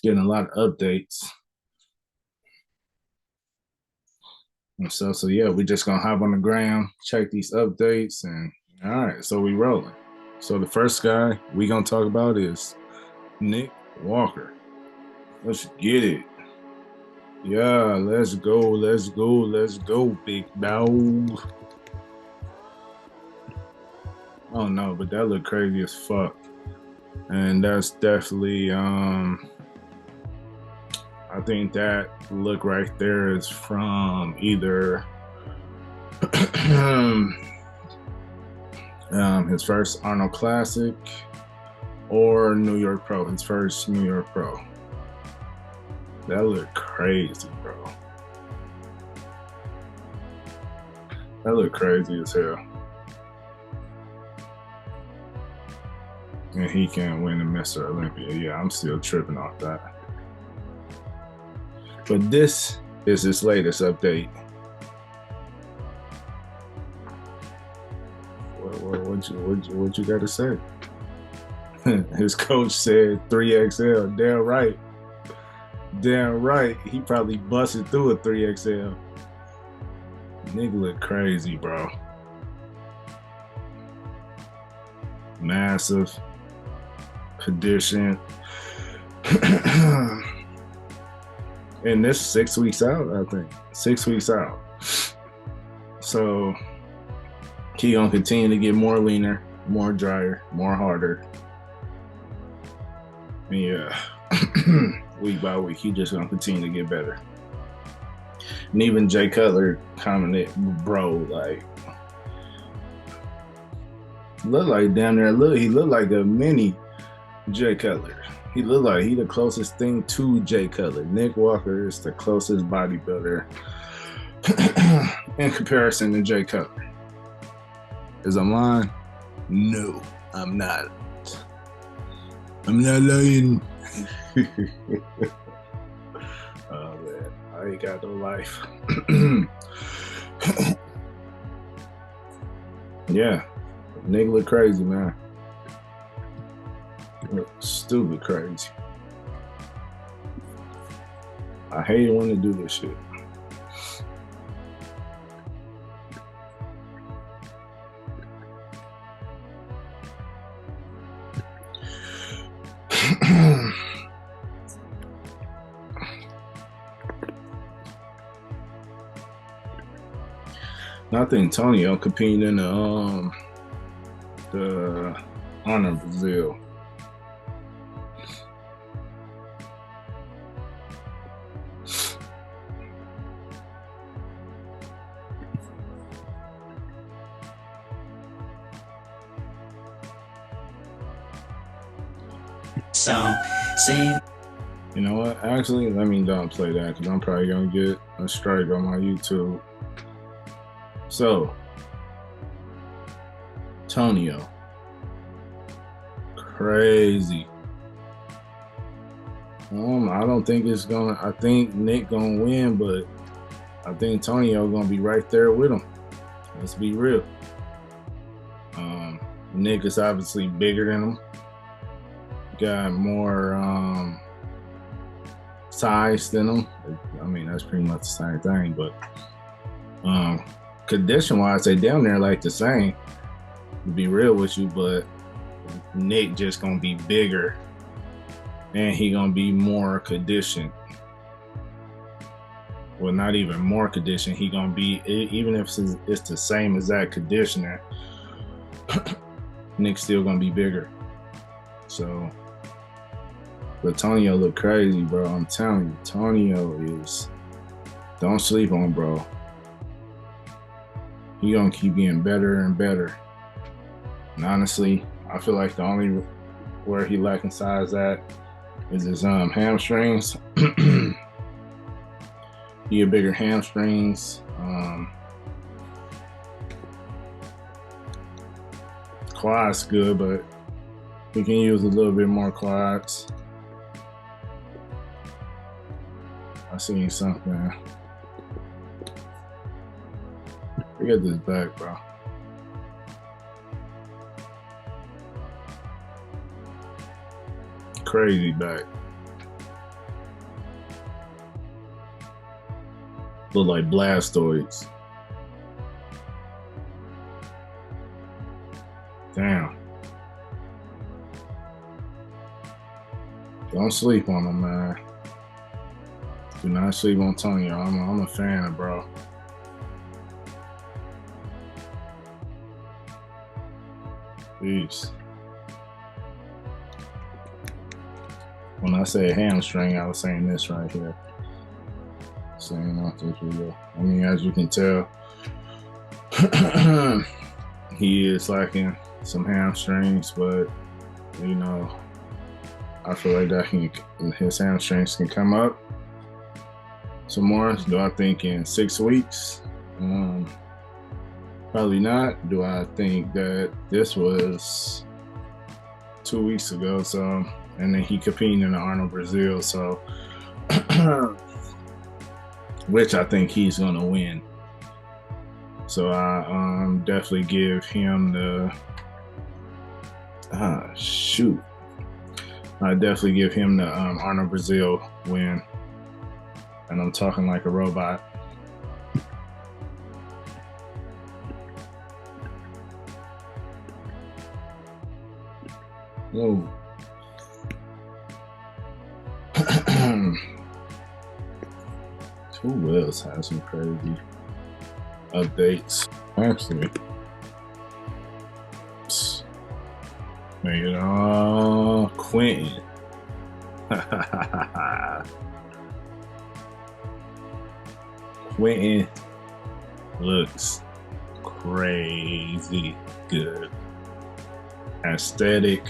getting a lot of updates and stuff. So yeah, we just gonna hop on the gram, check these updates, and all right, so we rolling. So the first guy we gonna talk about is Nick Walker. Let's get it. Yeah, let's go, let's go, let's go, big dog. Oh no, but that looked crazy as fuck. And that's definitely I think that look right there is from either his first Arnold Classic or New York Pro, his first New York Pro. That looked crazy, bro. That looked crazy as hell. And he can't win the Mr. Olympia. Yeah, I'm still tripping off that. But this is his latest update. What you got to say? His coach said 3XL. Damn right. Damn right. He probably busted through a 3XL. Nigga look crazy, bro. Massive condition. And this 6 weeks out, I think. 6 weeks out. So he gonna continue to get more leaner, more drier, more harder. And yeah, week by week, he just gonna continue to get better. And even Jay Cutler commented, bro, like, look like damn near he looked like a mini Jay Cutler. He looked like he the closest thing to Jay Cutler. Nick Walker is the closest bodybuilder in comparison to Jay Cutler. Is I'm lying? No, I'm not. I'm not lying. Oh man, I ain't got no life. Yeah, nigga look crazy, man. Look stupid crazy. I hate it when they do this shit. I think Tonio competing in the Honor Brazil. So, see. You know what? Actually, let me don't play that because I'm probably gonna get a strike on my YouTube. So, Tonio, crazy. I don't think it's gonna. I think Nick gonna win, but I think Tonio gonna be right there with him. Let's be real. Nick is obviously bigger than him. Got more size than him. I mean, that's pretty much the same thing, but condition-wise, they down there like the same. To be real with you, but Nick just gonna be bigger, and he gonna be more conditioned. Well, not even more conditioned. He gonna be, even if it's the same exact conditioner, Nick's still gonna be bigger. So, but Tonio look crazy, bro. I'm telling you, Tonio is, don't sleep on, bro. He gonna keep getting better and better. And honestly, I feel like the only where he lacking size at is his hamstrings. He get bigger hamstrings. Quads good, but he can use a little bit more quads. I seen something. Look at this back, bro. Crazy back. Look like blastoids. Damn. Don't sleep on him, man. Do not sleep on Tonio. I'm a fan of bro. Peace. When I say hamstring, I was saying this right here. Saying off this video. I mean, as you can tell, he is lacking some hamstrings, but you know, I feel like that his hamstrings can come up some more. Do I think in 6 weeks? Probably not. Do I think that this was 2 weeks ago? So, and then he competing in the Arnold Brazil, so which I think he's gonna win. So I definitely give him the shoot. I definitely give him the Arnold Brazil win. And I'm talking like a robot. Whoa. Who else has some crazy updates? Actually, Quin. Quin looks crazy good. Aesthetic.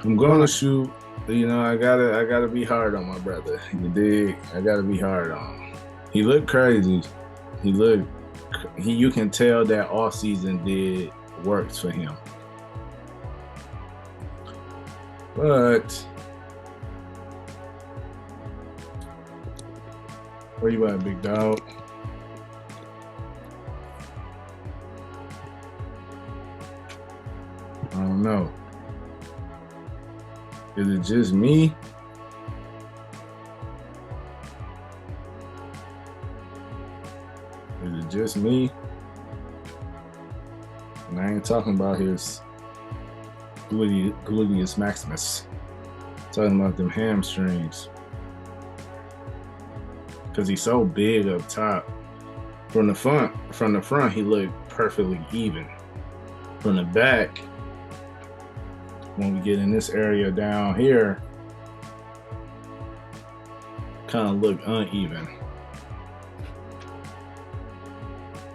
I'm gonna shoot. You know, I gotta be hard on my brother. You dig? I gotta be hard on him. He looked crazy. You can tell that all season did works for him. But where you at, big dog? I don't know. Is it just me? Is it just me? And I ain't talking about his gluteus maximus. I'm talking about them hamstrings. Because he's so big up top. From the front, he looked perfectly even. From the back, when we get in this area down here, kind of look uneven.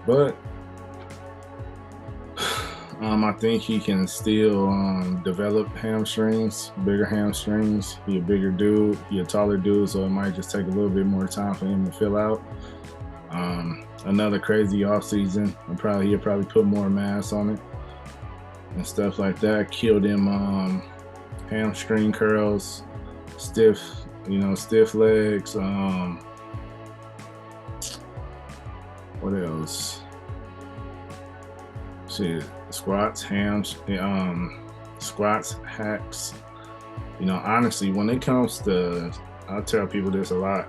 But I think he can still develop hamstrings, bigger hamstrings. He a bigger dude, he a taller dude, so it might just take a little bit more time for him to fill out. Another crazy off season. He'll probably put more mass on it and stuff like that. Kill them hamstring curls, stiff legs. What else? Shit, squats, squats, hacks. You know, honestly, when it comes to, I tell people this a lot.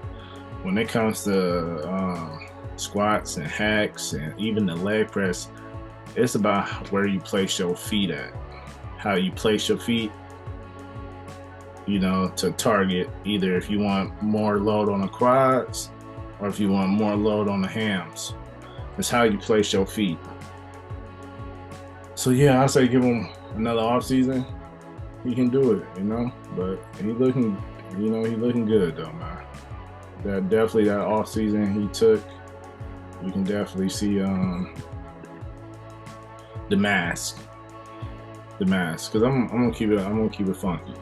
When it comes to squats and hacks and even the leg press, it's about where you place your feet at, how you place your feet, you know, to target either if you want more load on the quads or if you want more load on the hams. It's how you place your feet. So yeah, I say give him another off season. He can do it, you know. But he looking good though, man. That off season he took, you can definitely see the mask. Because I'm gonna keep it funky.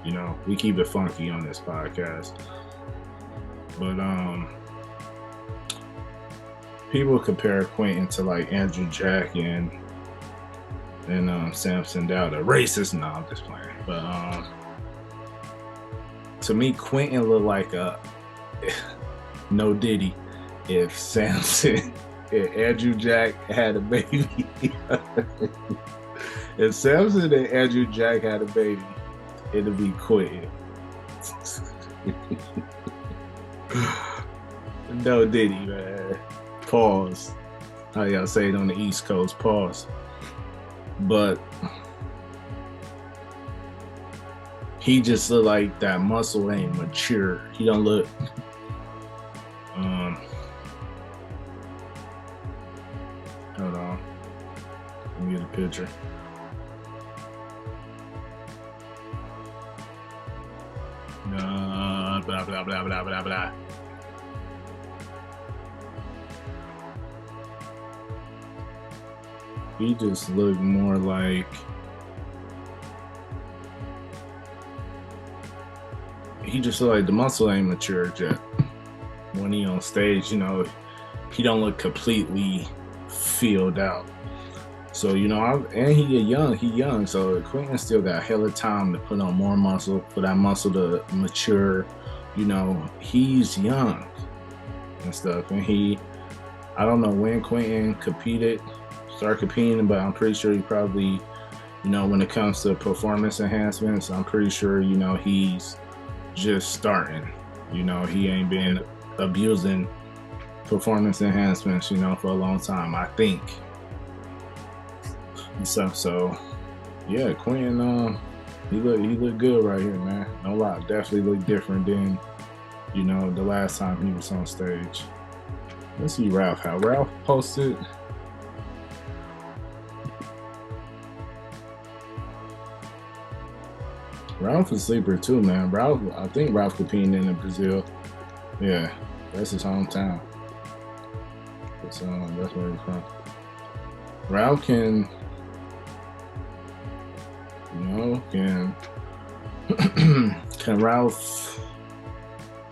You know, we keep it funky on this podcast. But people compare Quentin to like Andrew Jack and Samson Dowda. Racist? No, I'm just playing. But to me, Quentin looked like a no Diddy if Samson and Andrew Jack had a baby. If Samson and Andrew Jack had a baby, it'd be Quentin. No Diddy, man. Pause. How y'all say it on the East Coast? Pause. But he just look like that muscle ain't mature. He don't look. Hold on. Let me get a picture. Blah blah blah blah blah blah. He just looked more like the muscle ain't matured yet. When he on stage, you know, he don't look completely filled out. So, you know, and he young, so Quin still got hella time to put on more muscle, for that muscle to mature. You know, he's young and stuff. And I don't know when Quin start competing, but I'm pretty sure he probably, you know, when it comes to performance enhancements, I'm pretty sure, you know, he's just starting. You know, he ain't been abusing performance enhancements, you know, for a long time, I think. And stuff. So yeah, Quin, he look good right here, man. No lie, definitely look different than, you know, the last time he was on stage. Let's see Ralph. How Ralph posted. Ralph is a sleeper too, man. I think Ralph competing in Brazil. Yeah, that's his hometown. That's where he's from. Ralph can, you know, can Ralph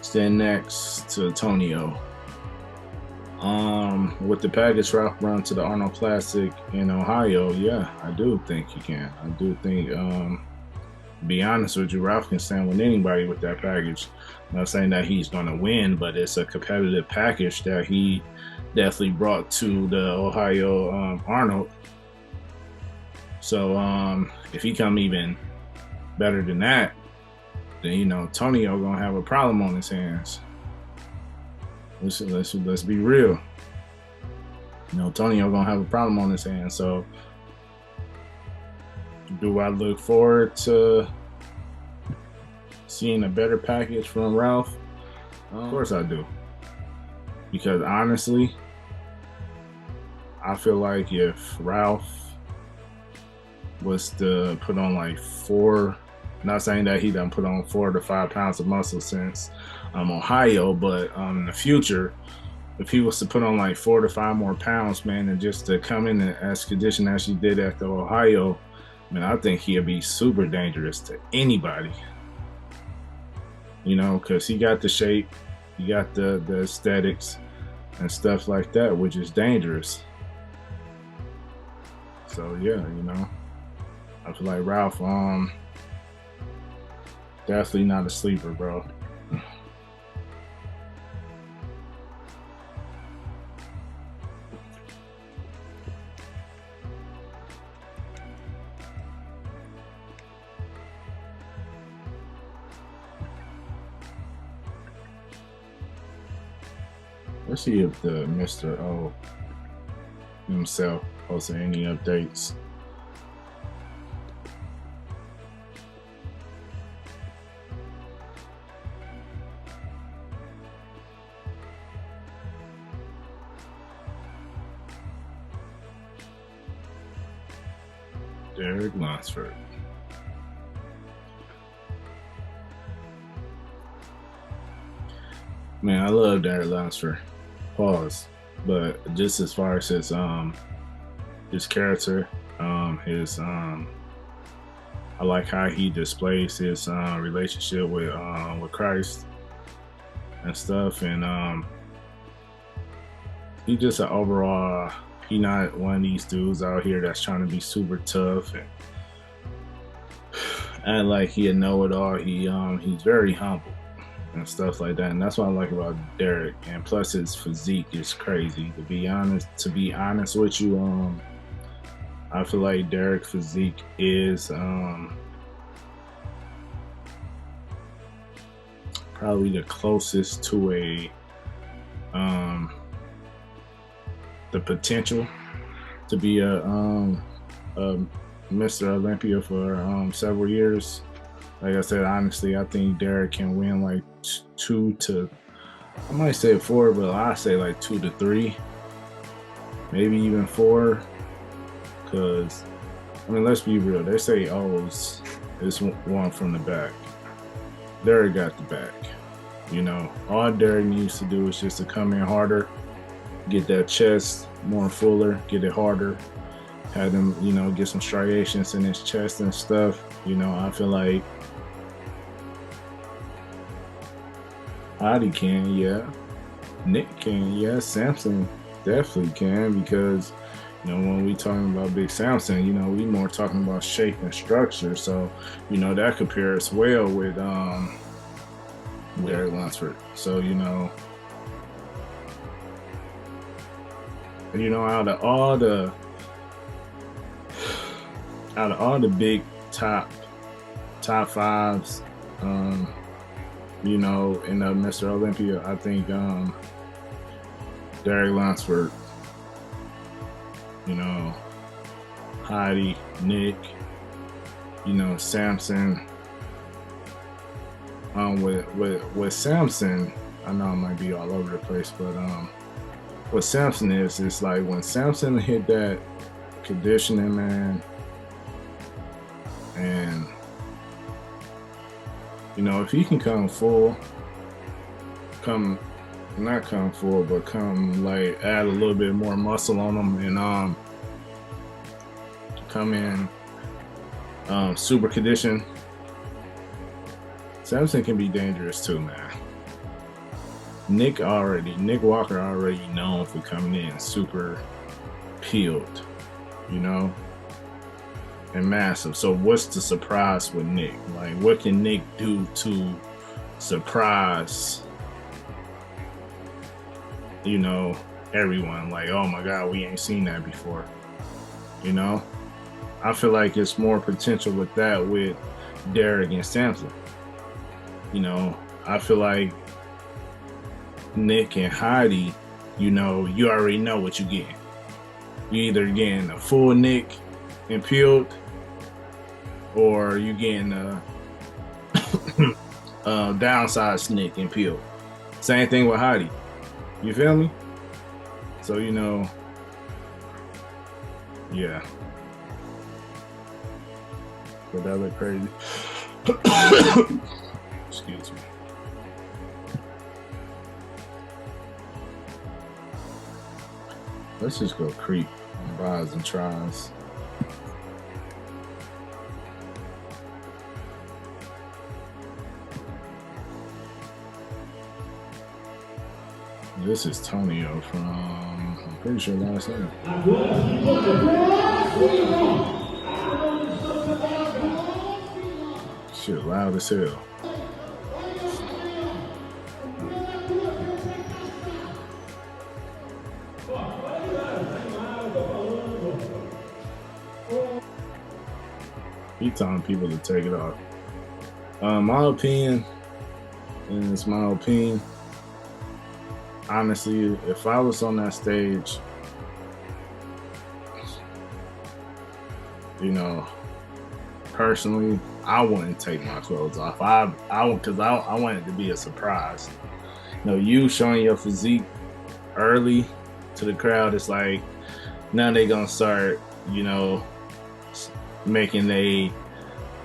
stand next to Tonio? With the package Ralph run to the Arnold Classic in Ohio, yeah, I do think he can. I do think, to be honest with you, Ralph can stand with anybody with that package. I'm not saying that he's going to win, but it's a competitive package that he definitely brought to the Ohio Arnold. So if he come even better than that, then, you know, Tonio gonna have a problem on his hands. Let's be real. You know, Tonio gonna have a problem on his hands. So do I look forward to seeing a better package from Ralph? Of course I do. Because honestly, I feel like if Ralph was to put on like not saying that he done put on 4 to 5 pounds of muscle since Ohio, but in the future, if he was to put on like 4 to 5 more pounds, man, and just to come in as conditioned as he did at the Ohio, man, I think he'd be super dangerous to anybody. You know, because he got the shape, he got the aesthetics and stuff like that, which is dangerous. So yeah, you know, I feel like Ralph, definitely not a sleeper, bro. Let's see if the Mr. O himself posted any updates. Derek Lunsford. Man, I love Derek Lunsford. Pause. But just as far as his character, I like how he displays his relationship with Christ and stuff, and he just an overall. He not one of these dudes out here that's trying to be super tough and like he a know-it-all. He's very humble and stuff like that, and that's what I like about Derek. And plus his physique is crazy. To be honest with you, I feel like Derek's physique is probably the closest to a um, the potential to be a Mr. Olympia for several years. Like I said, honestly, I think Derek can win like 2 to, I might say 4, but I say like 2 to 3, maybe even 4. Because I mean, let's be real. They say O's is one from the back. Derek got the back. You know, all Derek needs to do is just to come in harder, get that chest more fuller, get it harder, have him, you know, get some striations in his chest and stuff. You know, I feel like Hottie can, yeah. Nick can, yeah. Samson definitely can, because, you know, when we talking about Big Samson, you know, we more talking about shape and structure. So, you know, that compares well with Eric Lunsford. So, you know, out of all the big top fives, you know, in Mr. Olympia, I think Derek Lunsford, you know, Heidi, Nick, you know, Samson. With Samson, I know I might be all over the place, but what Samson is, it's like when Samson hit that conditioning, man, and you know, if he can come like add a little bit more muscle on him and come in super condition, Samson can be dangerous too, man. Nick Walker already known for coming in super peeled, you know, and massive. So what's the surprise with Nick? Like, what can Nick do to surprise, you know, everyone? Like, oh my God, we ain't seen that before. You know, I feel like it's more potential with that with Derek and Samson. You know, I feel like Nick and Heidi, you know, you already know what you're getting. You either getting a full Nick and peeled, or you getting a downsized Nick and peeled. Same thing with Heidi. You feel me? So, you know, yeah. But that look crazy. Excuse me. Let's just go creep on buys and tries. This is Tonio from, I'm pretty sure last night. Shit, loud as hell. He telling people to take it off. My opinion, and it's my opinion, honestly, if I was on that stage, you know, personally, I wouldn't take my clothes off. Because I want it to be a surprise. You know, you showing your physique early to the crowd, it's like, now they gonna start, you know, making they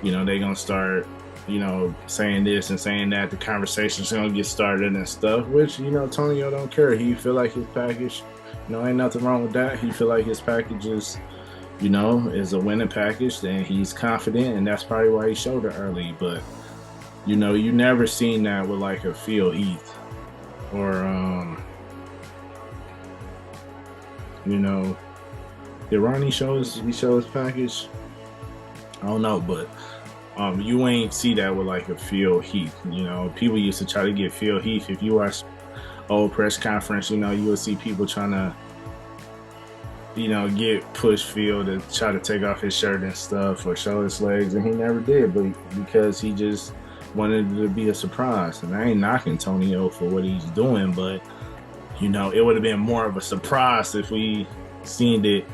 gonna start, you know, saying this and saying that. The conversation's gonna get started and stuff, which, you know, Tonio don't care. He feel like his package, you know, ain't nothing wrong with that. He feel like his package is, you know, is a winning package, and he's confident, and that's probably why he showed it early. But, you know, you never seen that with like a Phil Heath or you know, did Ronnie show his package? I don't know, but you ain't see that with like a Phil Heath. You know, people used to try to get Phil Heath. If you watch old press conference, you know, you will see people trying to, you know, push Phil to try to take off his shirt and stuff or show his legs, and he never did, but because he just wanted it to be a surprise. And I ain't knocking Tonio for what he's doing, but it would have been more of a surprise if we seen it,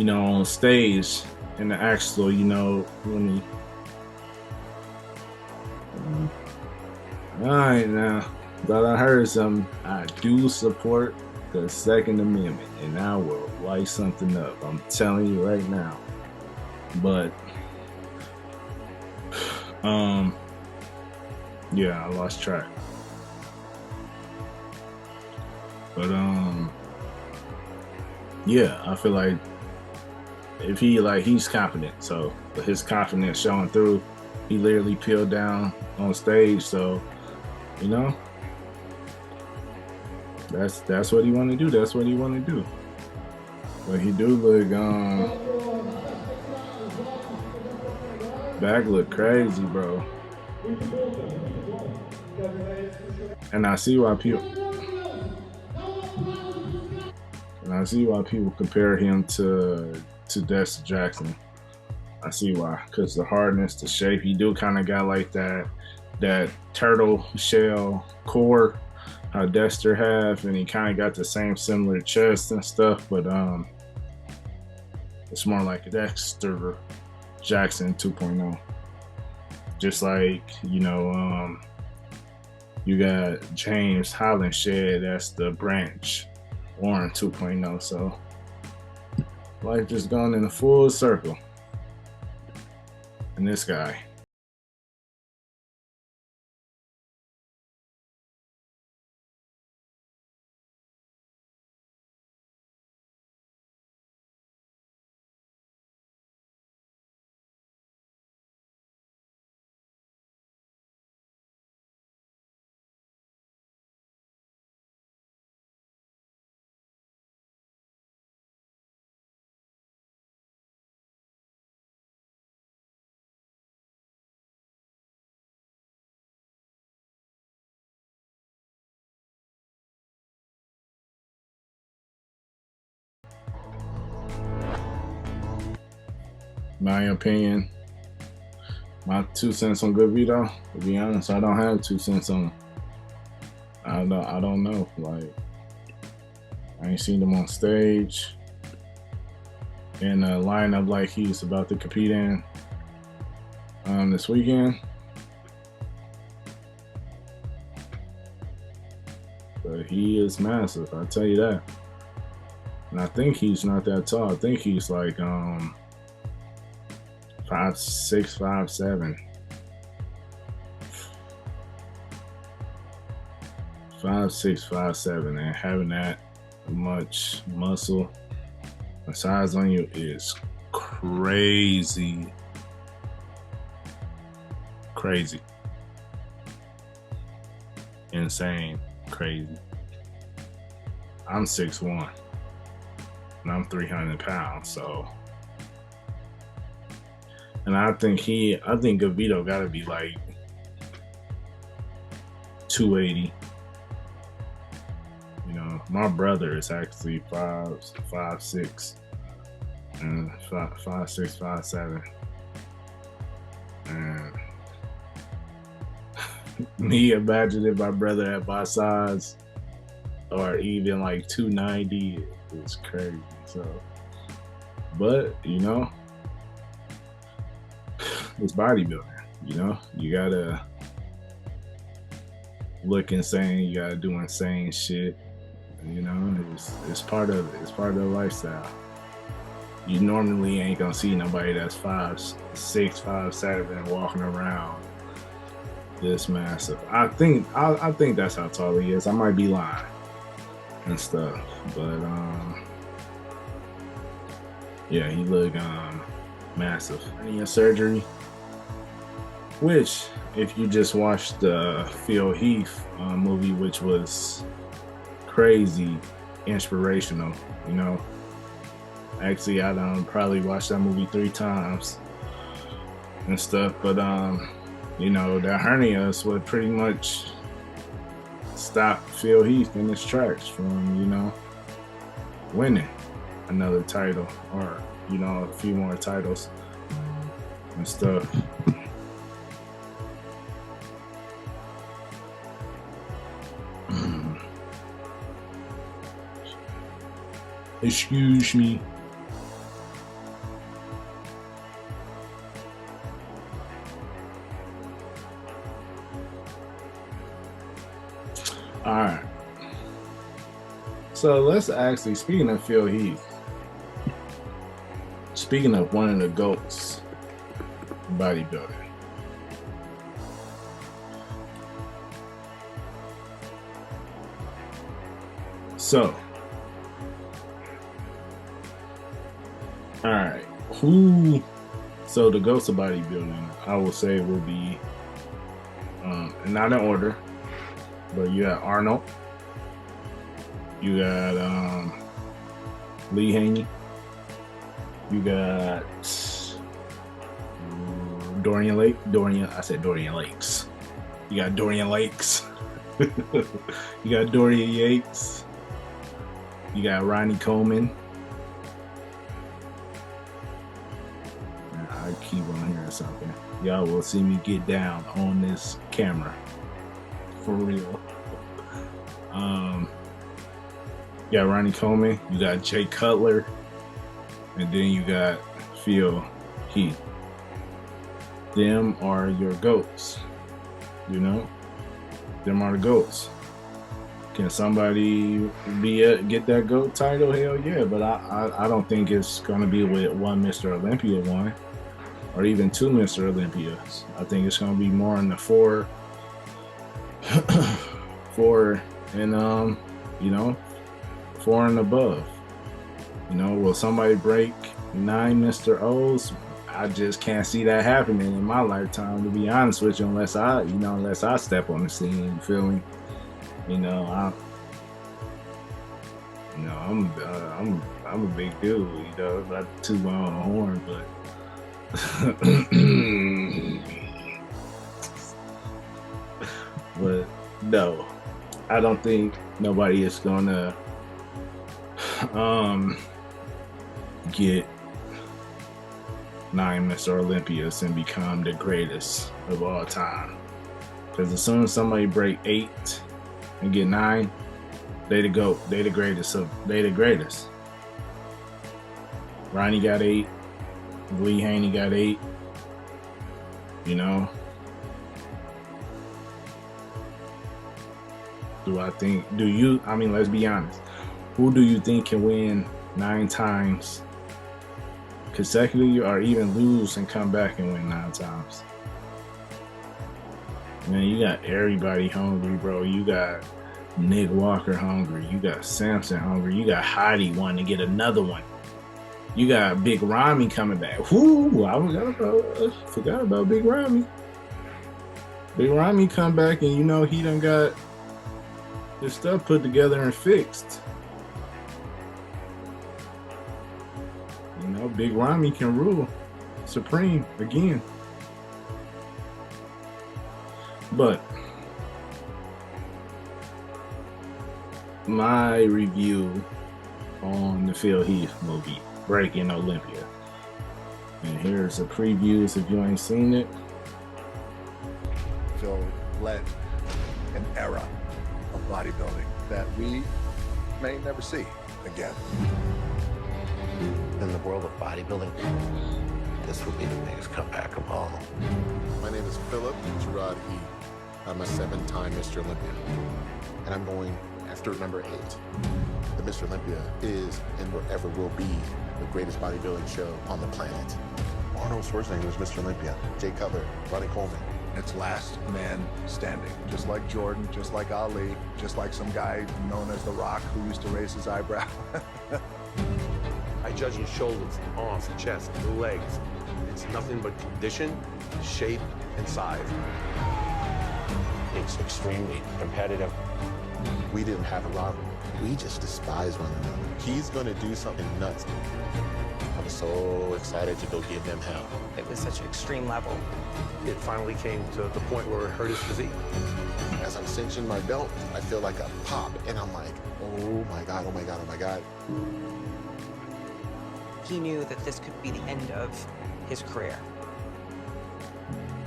on stage in the actual, when he. All right, now, thought I heard something. I do support the Second Amendment, and I will light something up. I'm telling you right now. But, yeah, I lost track. But, yeah, I feel like if he's confident, so his confidence showing through. He literally peeled down on stage, so that's what he want to do. That's what he want to do. But he do look back look crazy, bro. And I see why people compare him to Dexter Jackson. I see why, because the hardness, the shape, he do kind of got like that turtle shell core how Dexter have, and he kind of got the same similar chest and stuff, but it's more like Dexter Jackson 2.0. Just like, you got James Hollinshed, that's the Branch Warren 2.0. So life just gone in a full circle. And this guy. My opinion, my 2 cents on Good Vito. To be honest, I don't have 2 cents on him. I don't know. Like, I ain't seen him on stage in a lineup like he's about to compete in this weekend. But he is massive, I tell you that. And I think he's not that tall. I think he's like 5'6", 5'7". 5'6", 5'7", and having that much muscle and size on you is crazy. Crazy. Insane. Crazy. I'm 6'1", and I'm 300 pounds, so. And I think Gavito gotta be like 280. My brother is actually 5'6", and 5'6", 5'7". And me imagine if my brother had my size or even like 290 is crazy. So, but it's bodybuilding. You gotta look insane. You gotta do insane shit. It's part of it. It's part of the lifestyle. You normally ain't gonna see nobody that's 5'6", 5'7", walking around this massive. I think that's how tall he is. I might be lying and stuff, but yeah, he look massive. Hernia surgery, which if you just watched the Phil Heath movie, which was crazy inspirational, actually I done probably watched that movie 3 times and stuff, but that hernia is what pretty much stopped Phil Heath in his tracks from winning another title or a few more titles and stuff. Excuse me. All right. So let's actually, speaking of Phil Heath, speaking of one of the GOATs, bodybuilding. So, all right, so the GOATs of bodybuilding, I will say will be, not in order, but you got Arnold, you got Lee Haney, you got Dorian Lakes. You got Dorian Lakes. You got Dorian Yates. You got Ronnie Coleman. I keep on hearing something. Y'all will see me get down on this camera. For real. You got Ronnie Coleman. You got Jay Cutler. And then you got Phil Heath. Them are your GOATs. You know? Them are the GOATs. Can somebody get that GOAT title? Hell yeah, but I don't think it's gonna be with one Mr. Olympia one, or even two Mr. Olympias. I think it's gonna be more in the four and you know, 4 and above. You know, will somebody break 9 Mr. O's? I just can't see that happening in my lifetime, to be honest with you, unless I step on the scene. You feel me? I'm a big dude. You know, not too well on the horn, but but no, I don't think nobody is gonna get 9 Mr. Olympias and become the greatest of all time. Because as soon as somebody break 8 and get 9, they the GOAT. They the greatest. Ronnie got 8. Lee Haney got 8. You know. Let's be honest. Who do you think can win 9 times consecutively, or even lose and come back and win 9 times? Man, you got everybody hungry, bro. You got Nick Walker hungry. You got Samson hungry. You got Heidi wanting to get another one. You got Big Ramy coming back. Whoo! I forgot about Big Ramy. Big Ramy come back, and you know he done got his stuff put together and fixed. You know, Big Ramy can rule supreme again. But my review on the Phil Heath movie, Breaking Olympia. And here's a preview if you ain't seen it. Phil led an era of bodybuilding that we may never see again. In the world of bodybuilding, this will be the biggest comeback of all. My name is Philip Gerard Heath. I'm a 7-time Mr. Olympia, and I'm going after number 8. The Mr. Olympia is and forever will be the greatest bodybuilding show on the planet. Arnold Schwarzenegger was Mr. Olympia. Jay Cutler, Ronnie Coleman. It's last man standing. Just like Jordan, just like Ali, just like some guy known as The Rock who used to raise his eyebrow. I judge his shoulders, arms, chest, legs. It's nothing but condition, shape, and size. It's extremely competitive. We didn't have a rivalry. We just despise one another. He's gonna do something nuts. I'm so excited to go give them hell. It was such an extreme level. It finally came to the point where it hurt his physique. As I'm cinching my belt, I feel like a pop, and I'm like, oh my God, oh my God, oh my God. He knew that this could be the end of his career.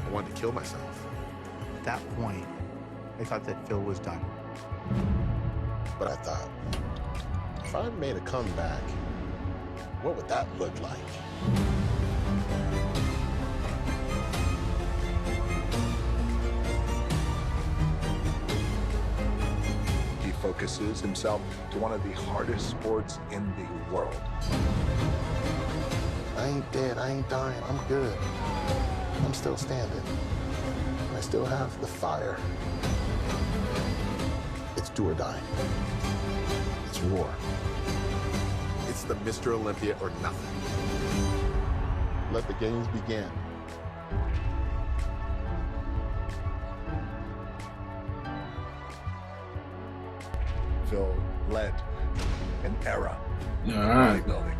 I wanted to kill myself. At that point, I thought that Phil was done. But I thought, if I made a comeback, what would that look like? He focuses himself to one of the hardest sports in the world. I ain't dead, I ain't dying, I'm good. I'm still standing. I still have the fire. It's do or die. It's war. It's the Mr. Olympia or nothing. Let the games begin. Phil led an era All in right. bodybuilding.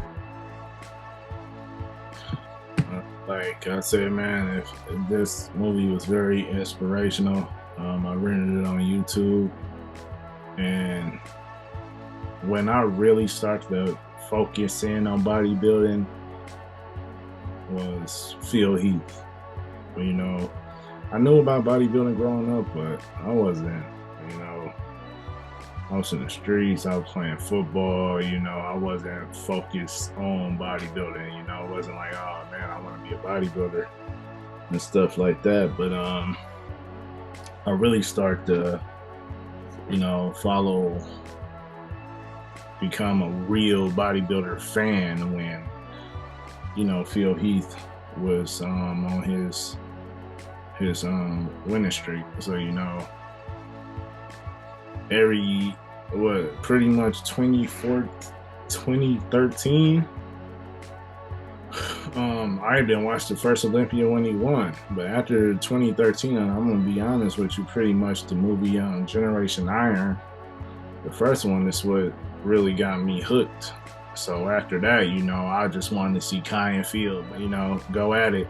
Like I said, man, if this movie was very inspirational. I rented it on YouTube, and when I really started to focus in on bodybuilding was Phil Heath. You know, I knew about bodybuilding growing up, but I wasn't, you know, I was in the streets, I was playing football, you know, I wasn't focused on bodybuilding, you know, it wasn't like, oh man, I want to be a bodybuilder and stuff like that. But I really start to, you know, become a real bodybuilder fan when, you know, Phil Heath was on his winning streak. So, you know, pretty much 2013, I didn't watch the first Olympia when he won, but after 2013, I'm gonna be honest with you, pretty much the movie Generation Iron, the first one, is what really got me hooked. So after that, you know, I just wanted to see Quin and Phil, you know, go at it,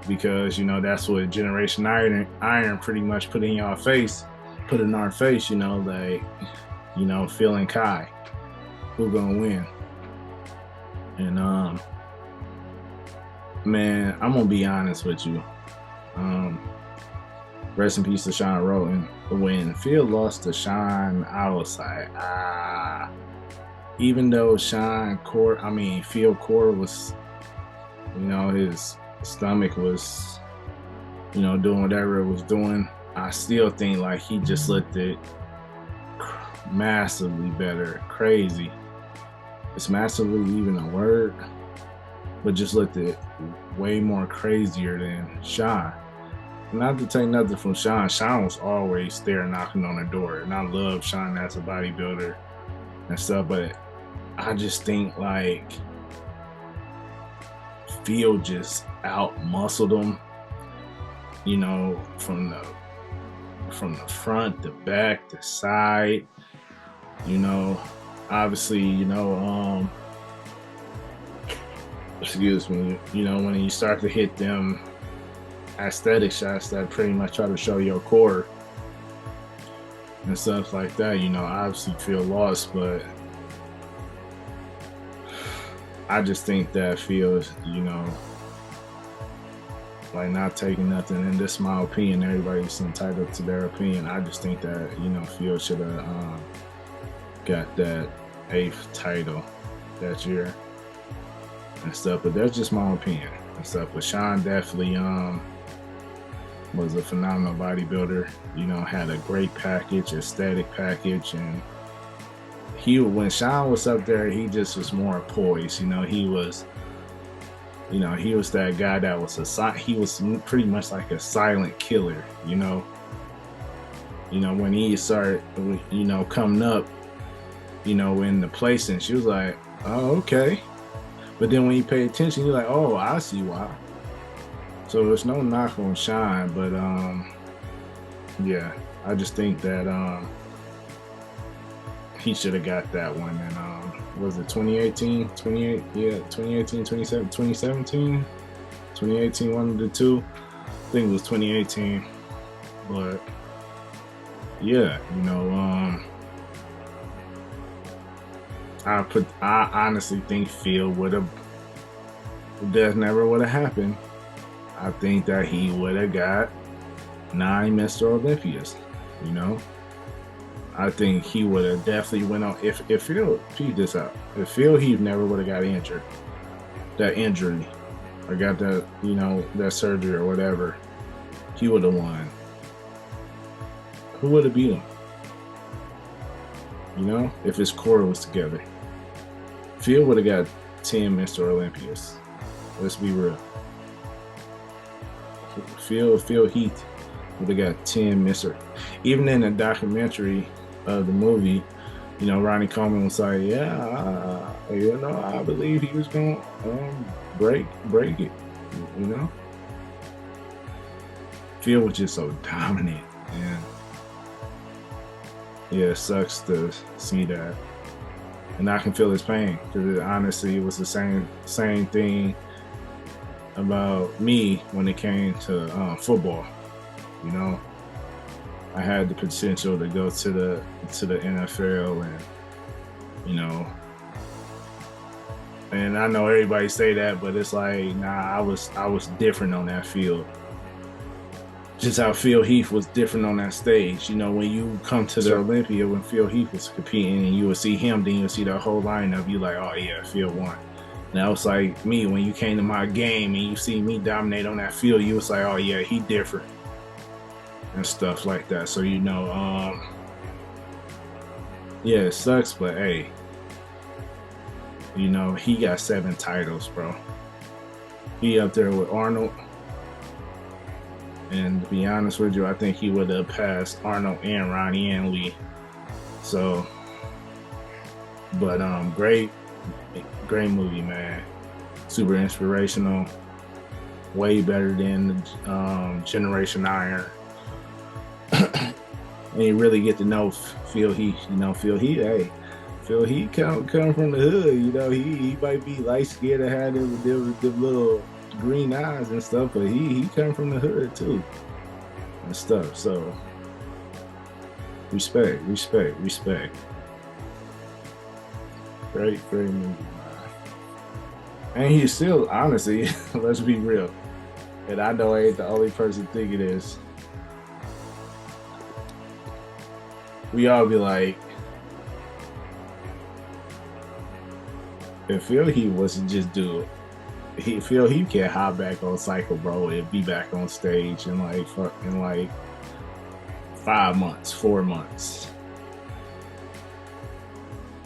because, you know, that's what Generation Iron pretty much put in our face, you know, like, you know, Phil and Quin, who gonna win? And man, I'm gonna be honest with you. Rest in peace to Sean Roten. When Phil lost to Sean, I was like, even though Phil core was, you know, his stomach was, you know, doing whatever it was doing, I still think like he just looked it massively better. Crazy. Is massively even a word? But just looked at way more crazier than Sean. Not to take nothing from Sean. Sean was always there knocking on the door. And I love Sean as a bodybuilder and stuff, but I just think like Phil just out-muscled him, you know, from the front, the back, the side, you know. Obviously, you know, excuse me, you know, when you start to hit them aesthetic shots that pretty much try to show your core and stuff like that, you know, obviously Phil lost, but I just think that Phil, you know, like, not taking nothing, and this is my opinion, everybody's entitled to their opinion. I just think that, you know, Phil should have got that 8th title that year and stuff, but that's just my opinion and stuff. But Sean definitely was a phenomenal bodybuilder, you know, had a great package, aesthetic package, and when Sean was up there, he just was more poised, you know. He was that guy that was he was pretty much like a silent killer, you know. When he started, you know, coming up, you know, in the placing, she was like, oh, okay. But then when you pay attention, you're like, oh, I see why. So there's no knock on Sean, but yeah, I just think that he should have got that one. And was it 2018? 2018, 2017? 2018, one of the two. I think it was 2018. But yeah, you know, I honestly think Phil that never would have happened. I think that he would have got 9 Mr. Olympias, you know. I think he would have definitely went on if Phil, check this out. If Phil Heath never would have got injured, that injury, or got that, you know, that surgery or whatever, he would have won. Who would have beat him? You know, if his core was together. Phil would have got 10 Mr. Olympias. Let's be real. Phil Heath would have got 10 Mr. Even in the documentary of the movie, you know, Ronnie Coleman was like, yeah, you know, I believe he was going to break it, you know? Phil was just so dominant, and yeah, it sucks to see that. And I can feel his pain, because honestly, it was the same thing about me when it came to football. You know, I had the potential to go to the NFL, and you know, and I know everybody say that, but it's like, nah, I was different on that field. Just how Phil Heath was different on that stage. You know, when you come to the Olympia, when Phil Heath was competing, and you would see him, then you would see the whole lineup, you like, oh yeah, Phil won. And that was like me, when you came to my game and you see me dominate on that field, you was like, oh yeah, he different. And stuff like that. So, you know, yeah, it sucks, but hey, you know, he got 7 titles, bro. He up there with Arnold. And to be honest with you, I think he would have passed Arnold and Ronnie and Lee. So, but great movie, man. Super inspirational. Way better than Generation Iron. And you really get to know Phil Heath. You know, Phil Heath, hey, Phil Heath come from the hood. You know, he might be light skinned and had them little green eyes and stuff, but he come from the hood too and stuff. So respect. Great movie, man. And he's still, honestly, let's be real, and I know I ain't the only person thinking this. We all be like, if Phil Heath wasn't just do it, Phil Heath can't hop back on cycle, bro, and be back on stage in like 5 months, 4 months.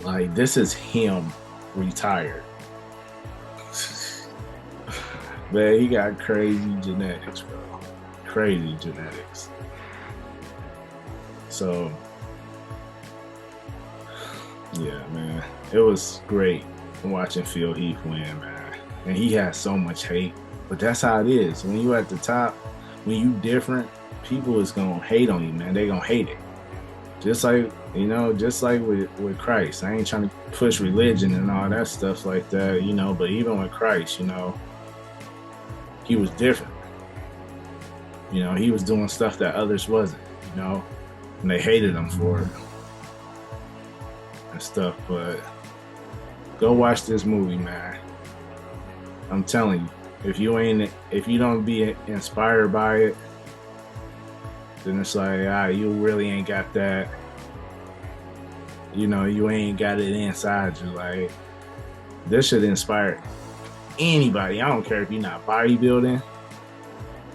Like, this is him retired. Man, he got crazy genetics, bro. Crazy genetics. So, yeah, man, it was great watching Phil Heath win, man. And he has so much hate, but that's how it is. When you at the top, when you different, people is gonna hate on you, man. They gonna hate it. Just like, you know, just like with Christ. I ain't trying to push religion and all that stuff like that, you know, but even with Christ, you know, he was different. You know, he was doing stuff that others wasn't, you know, and they hated him for it and stuff. But go watch this movie, man. I'm telling you, if you don't be inspired by it, then it's like, you really ain't got that, you know, you ain't got it inside you. Like, this should inspire anybody. I don't care if you're not bodybuilding.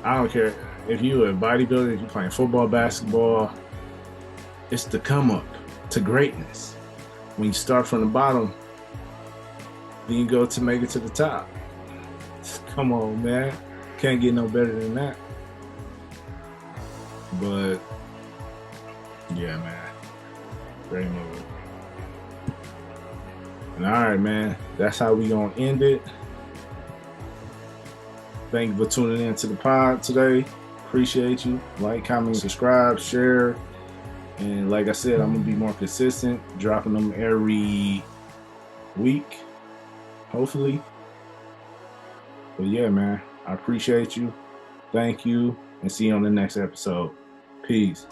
I don't care if you a bodybuilder, if you're playing football, basketball. It's the come up to greatness. When you start from the bottom, then you go to make it to the top. Come on, man. Can't get no better than that. But yeah, man, great movie. And all right, man, that's how we gonna end it. Thank you for tuning in to the pod today. Appreciate you. Like, comment, subscribe, share, and like I said, I'm gonna be more consistent, dropping them every week, hopefully. But yeah, man, I appreciate you. Thank you, and see you on the next episode. Peace.